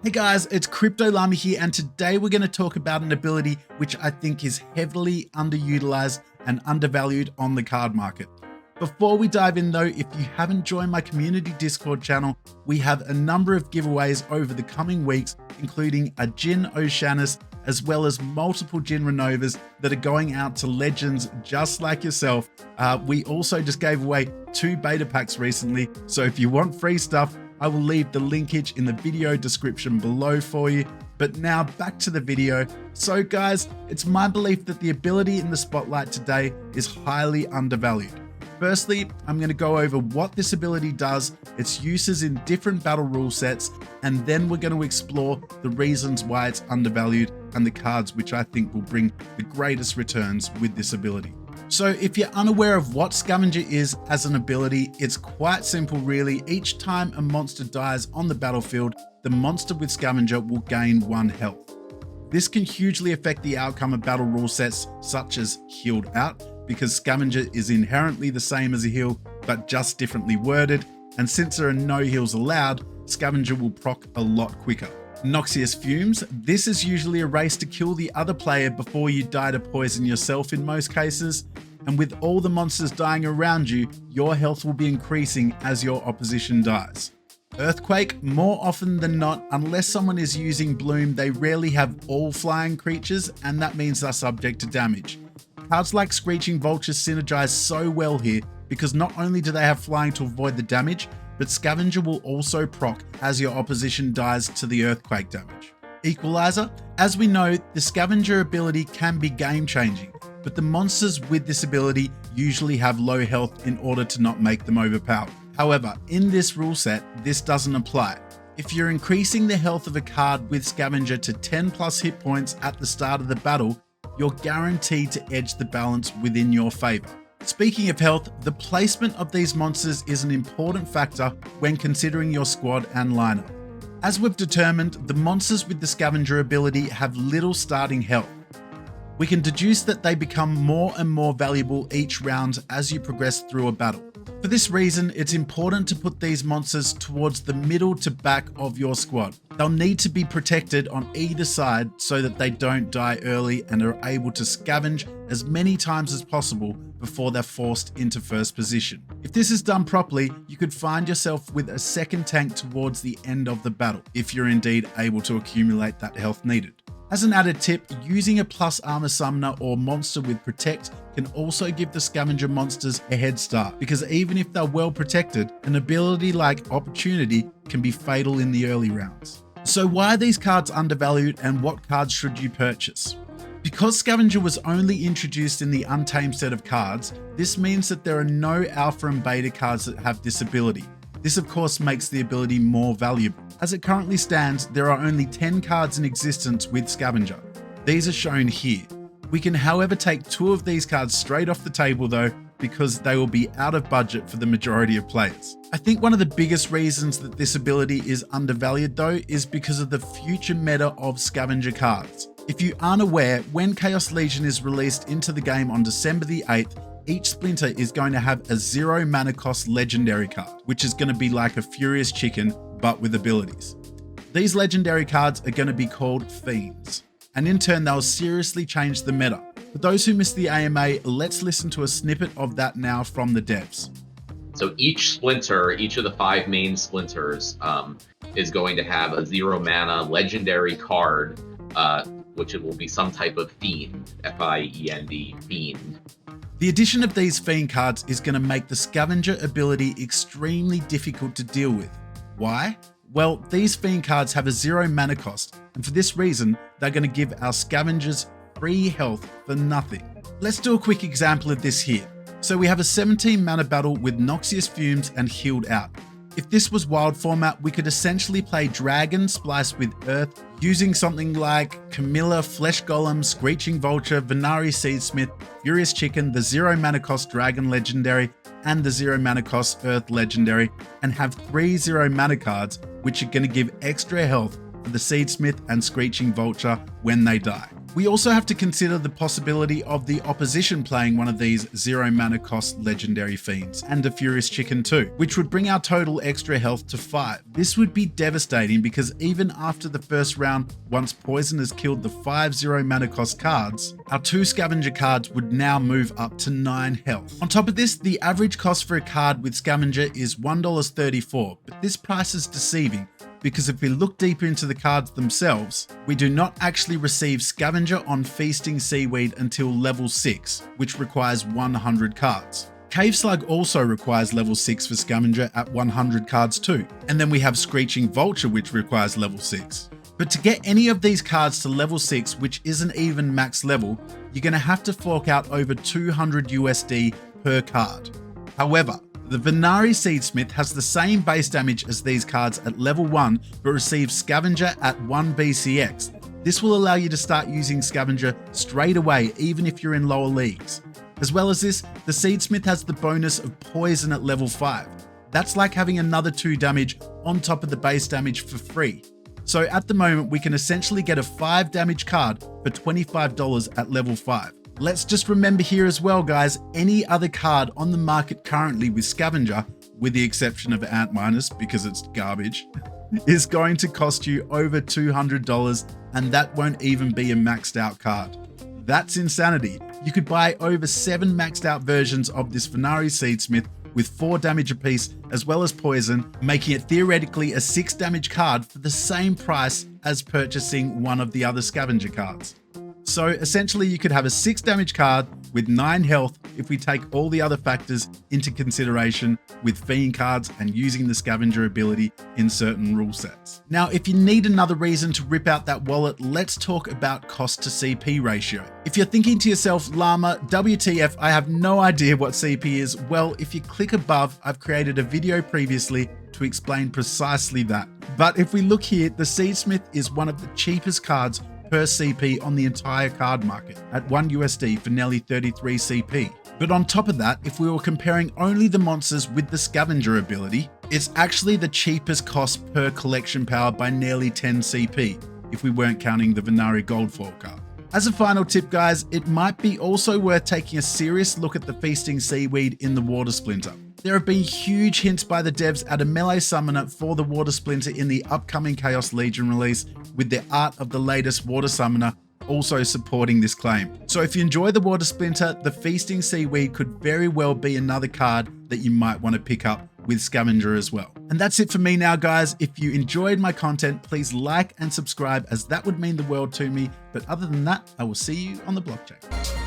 Hey guys, it's Crypto Llama here, and today we're going to talk about an ability which I think is heavily underutilized and undervalued on the card market. Before we dive in though, if you haven't joined my community Discord channel, we have a number of giveaways over the coming weeks, including a Jin Oceanus, as well as multiple Jin Renovas that are going out to legends just like yourself. We also just gave away 2 beta packs recently, so if you want free stuff, I will leave the linkage in the video description below for you. But now back to the video. So guys, it's my belief that the ability in the spotlight today is highly undervalued. Firstly, I'm going to go over what this ability does, its uses in different battle rule sets, and then we're going to explore the reasons why it's undervalued and the cards which I think will bring the greatest returns with this ability. So if you're unaware of what Scavenger is as an ability, it's quite simple really. Each time a monster dies on the battlefield, the monster with Scavenger will gain 1 health. This can hugely affect the outcome of battle rule sets such as Healed Out, because Scavenger is inherently the same as a heal, but just differently worded. And since there are no heals allowed, Scavenger will proc a lot quicker. Noxious Fumes. This is usually a race to kill the other player before you die to poison yourself in most cases. And with all the monsters dying around you, your health will be increasing as your opposition dies. Earthquake. More often than not, unless someone is using Bloom, they rarely have all flying creatures, and that means they're subject to damage. Cards like Screeching Vulture synergise so well here because not only do they have flying to avoid the damage, but Scavenger will also proc as your opposition dies to the earthquake damage. Equalizer. As we know, the Scavenger ability can be game changing, but the monsters with this ability usually have low health in order to not make them overpowered. However, in this rule set, this doesn't apply. If you're increasing the health of a card with Scavenger to 10 plus hit points at the start of the battle, you're guaranteed to edge the balance within your favor. Speaking of health, the placement of these monsters is an important factor when considering your squad and lineup. As we've determined, the monsters with the Scavenger ability have little starting health. We can deduce that they become more and more valuable each round as you progress through a battle. For this reason, it's important to put these monsters towards the middle to back of your squad. They'll need to be protected on either side so that they don't die early and are able to scavenge as many times as possible before they're forced into first position. If this is done properly, you could find yourself with a second tank towards the end of the battle, if you're indeed able to accumulate that health needed. As an added tip, using a plus armor summoner or monster with protect can also give the Scavenger monsters a head start, because even if they're well protected, an ability like Opportunity can be fatal in the early rounds. So why are these cards undervalued, and what cards should you purchase? Because Scavenger was only introduced in the Untamed set of cards, this means that there are no alpha and beta cards that have this ability. This of course makes the ability more valuable. As it currently stands, there are only 10 cards in existence with Scavenger. These are shown here. We can however take 2 of these cards straight off the table though, because they will be out of budget for the majority of players. I think one of the biggest reasons that this ability is undervalued though is because of the future meta of Scavenger cards. If you aren't aware, when Chaos Legion is released into the game on December the 8th, each Splinter is going to have a 0 mana cost legendary card, which is going to be like a Furious Chicken, but with abilities. These legendary cards are going to be called Fiends, and in turn they'll seriously change the meta. For those who missed the AMA, let's listen to a snippet of that now from the devs. So each Splinter, each of the 5 main Splinters, is going to have a 0 mana legendary card, which it will be some type of Fiend, F-I-E-N-D, Fiend. The addition of these Fiend cards is going to make the Scavenger ability extremely difficult to deal with. Why? Well, these Fiend cards have a 0 mana cost, and for this reason, they're going to give our Scavengers free health for nothing. Let's do a quick example of this here. So we have a 17 mana battle with Noxious Fumes and Healed Out. If this was wild format, we could essentially play Dragon spliced with Earth using something like Camilla, Flesh Golem, Screeching Vulture, Venari Seedsmith, Furious Chicken, the 0 mana cost Dragon Legendary, and the 0 mana cost Earth Legendary, and have 3 0 mana cards, which are going to give extra health for the Seedsmith and Screeching Vulture when they die. We also have to consider the possibility of the opposition playing one of these 0 mana cost legendary fiends, and a Furious Chicken too, which would bring our total extra health to 5. This would be devastating because even after the first round, once poison has killed the 5 0 mana cost cards, our 2 scavenger cards would now move up to 9 health. On top of this, the average cost for a card with scavenger is $1.34, but this price is deceiving, because if we look deeper into the cards themselves, we do not actually receive Scavenger on Feasting Seaweed until level 6, which requires 100 cards. Cave Slug also requires level 6 for Scavenger at 100 cards too, and then we have Screeching Vulture, which requires level 6. But to get any of these cards to level 6, which isn't even max level, you're going to have to fork out over 200 USD per card. However, the Venari Seedsmith has the same base damage as these cards at level 1, but receives Scavenger at 1 BCX. This will allow you to start using Scavenger straight away, even if you're in lower leagues. As well as this, the Seedsmith has the bonus of Poison at level 5. That's like having another 2 damage on top of the base damage for free. So at the moment, we can essentially get a 5 damage card for $25 at level 5. Let's just remember here as well, guys, any other card on the market currently with Scavenger, with the exception of Antminus because it's garbage, is going to cost you over $200, and that won't even be a maxed out card. That's insanity. You could buy over 7 maxed out versions of this Venari Seedsmith with 4 damage apiece as well as poison, making it theoretically a 6 damage card for the same price as purchasing one of the other Scavenger cards. So essentially you could have a 6 damage card with 9 health if we take all the other factors into consideration with Fiend cards and using the Scavenger ability in certain rule sets. Now, if you need another reason to rip out that wallet, let's talk about cost to CP ratio. If you're thinking to yourself, Llama, WTF, I have no idea what CP is, well, if you click above, I've created a video previously to explain precisely that. But if we look here, the Seedsmith is one of the cheapest cards per CP on the entire card market at 1 USD for nearly 33 CP. But on top of that, if we were comparing only the monsters with the Scavenger ability, it's actually the cheapest cost per collection power by nearly 10 CP, if we weren't counting the Venari Gold Foil card. As a final tip, guys, it might be also worth taking a serious look at the Feasting Seaweed in the Water Splinter. There have been huge hints by the devs at a melee summoner for the Water Splinter in the upcoming Chaos Legion release, with the art of the latest Water Summoner also supporting this claim. So if you enjoy the Water Splinter, the Feasting Seaweed could very well be another card that you might want to pick up with Scavenger as well. And that's it for me now, guys. If you enjoyed my content, please like and subscribe, as that would mean the world to me. But other than that, I will see you on the blockchain.